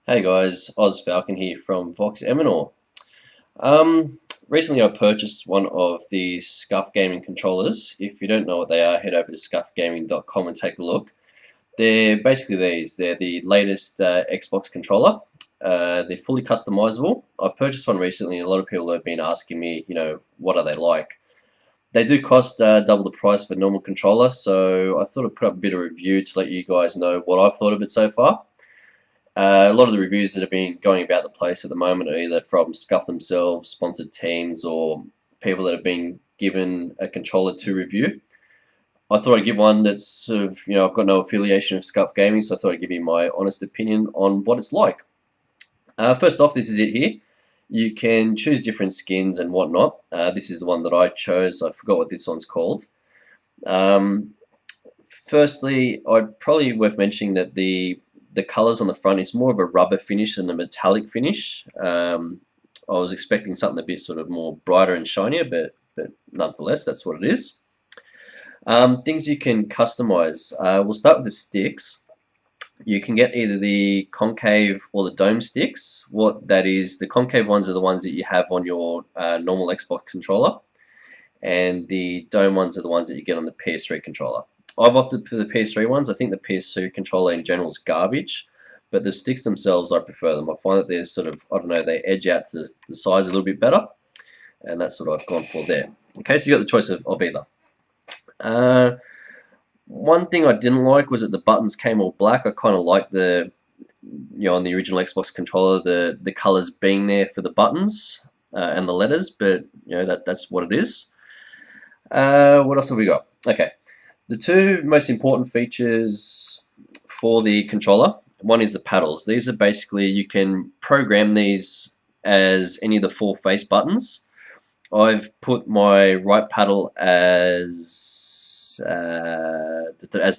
Hey guys, OzFalcon here from Vox Eminor. Recently I purchased one of the Scuff gaming controllers. If you don't know what they are, head over to scuffgaming.com and take a look. They're basically these. They're the latest Xbox controller. They're fully customizable. I purchased one recently and a lot of people have been asking me, what are they like? They do cost double the price of a normal controller, so I thought I'd put up a bit of a review to let you guys know what I've thought of it so far. A lot of the reviews that have been going about the place at the moment are either from Scuff themselves, sponsored teams, or people that have been given a controller to review. I thought I'd give one that's sort of, I've got no affiliation with Scuff Gaming, so I thought I'd give you my honest opinion on what it's like. First off, this is it here. You can choose different skins and whatnot. This is the one that I chose. I forgot what this one's called. Um, Firstly, I'd probably worth mentioning that the colors on the front is more of a rubber finish than a metallic finish. I was expecting something a bit sort of more brighter and shinier, but nonetheless, that's what it is. Things you can customize. We'll start with the sticks. You can get either the concave or the dome sticks. What that is, the concave ones are the ones that you have on your normal Xbox controller, and the dome ones are the ones that you get on the PS3 controller. I've opted for the PS3 ones. I think the PS2 controller in general is garbage, but the sticks themselves, I prefer them. I find that they're sort of, I don't know, they edge out to the size a little bit better, and that's what I've gone for there. Okay, so you got the choice of either. Uh, One thing I didn't like was that the buttons came all black. I kind of like on the original Xbox controller, the colors being there for the buttons and the letters, but that's what it is. What else have we got? Okay, the two most important features for the controller, one is the paddles. These are basically, you can program these as any of the four face buttons. I've put my right paddle as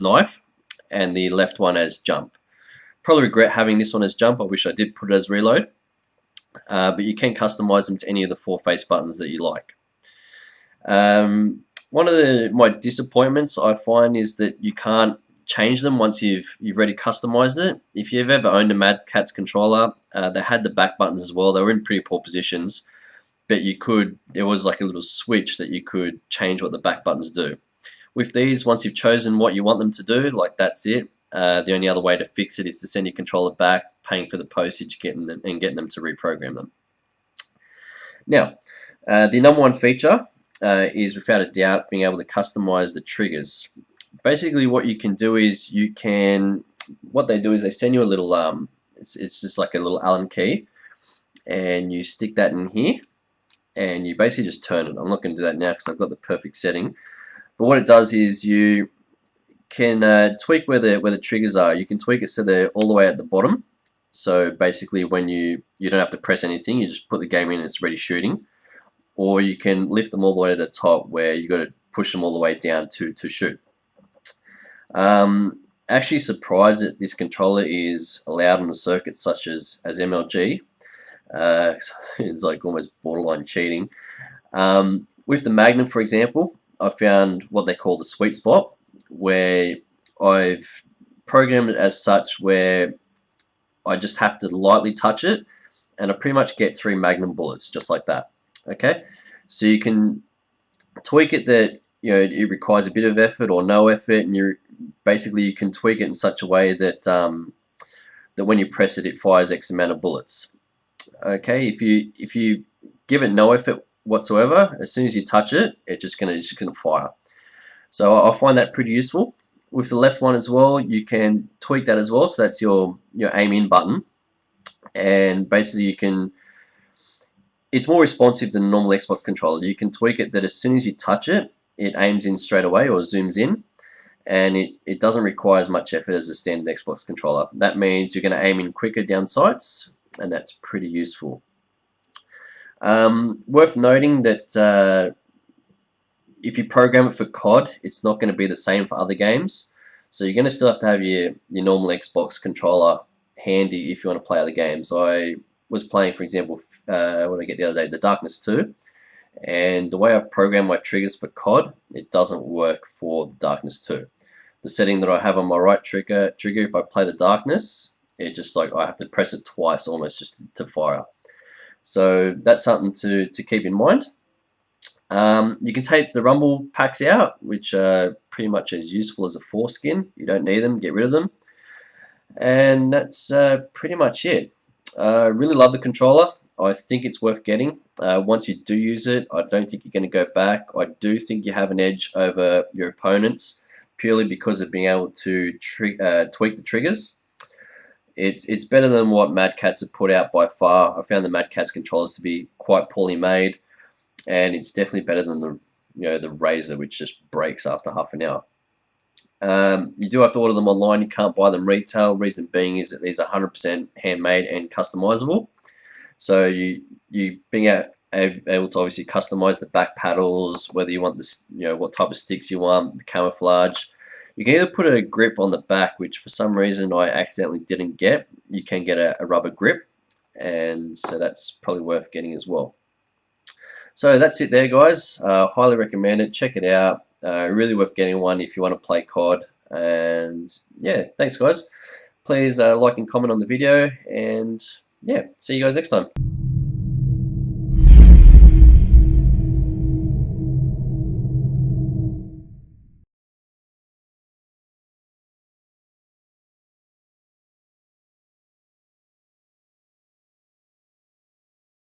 knife and the left one as jump. Probably regret having this one as jump. I wish I did put it as reload. But you can customize them to any of the four face buttons that you like. One of my disappointments I find is that you can't change them once you've already customized it. If you've ever owned a Mad Catz controller, they had the back buttons as well. They were in pretty poor positions, but there was like a little switch that you could change what the back buttons do. With these, once you've chosen what you want them to do, like that's it. The only other way to fix it is to send your controller back, paying for the postage, getting them to reprogram them. Now, the number one feature is without a doubt being able to customize the triggers. Basically, what you can do is what they do is they send you a little it's just like a little Allen key, and you stick that in here, and you basically just turn it. I'm not going to do that now because I've got the perfect setting. But what it does is you can tweak where the triggers are. You can tweak it so they're all the way at the bottom. So basically, when you don't have to press anything, you just put the game in and it's ready shooting. Or you can lift them all the way to the top where you got to push them all the way down to shoot. Actually surprised that this controller is allowed on the circuits such as MLG. It's like almost borderline cheating. With the Magnum, for example, I found what they call the sweet spot, where I've programmed it as such where I just have to lightly touch it, and I pretty much get 3 Magnum bullets, just like that. Okay, so you can tweak it that it requires a bit of effort or no effort, and you can tweak it in such a way that that when you press it, it fires X amount of bullets. Okay, if you give it no effort whatsoever, as soon as you touch it, it's just gonna fire. So I find that pretty useful. With the left one as well, you can tweak that as well. So that's your aim in button, and basically it's more responsive than the normal Xbox controller. You can tweak it that as soon as you touch it, it aims in straight away or zooms in, and it doesn't require as much effort as a standard Xbox controller. That means you're going to aim in quicker down sights, and that's pretty useful. Worth noting that if you program it for COD, it's not going to be the same for other games. So you're going to still have to have your normal Xbox controller handy if you want to play other games. I was playing, for example, what did I get the other day? The Darkness 2. And the way I've programmed my triggers for COD, it doesn't work for the Darkness 2. The setting that I have on my right trigger, if I play the Darkness, It just like I have to press it twice almost just to fire. So that's something to keep in mind. You can take the rumble packs out, which are pretty much as useful as a foreskin. You don't need them, get rid of them. And that's pretty much it. Really love the controller. I think it's worth getting. Once you do use it, I don't think you're going to go back. I do think you have an edge over your opponents purely because of being able to tweak the triggers. It's better than what Mad Catz have put out by far. I found the Mad Catz controllers to be quite poorly made, and it's definitely better than the Razor, which just breaks after half an hour. You do have to order them online. You can't buy them retail. Reason being is that these are 100% handmade and customizable. So you being able to obviously customize the back paddles, whether you want this, what type of sticks you want, the camouflage. You can either put a grip on the back, which for some reason I accidentally didn't get. You can get a rubber grip, and so that's probably worth getting as well. So that's it there, guys. Highly recommend it. Check it out. Really worth getting one if you want to play COD. And yeah, thanks, guys. Please like and comment on the video, and yeah, see you guys next time.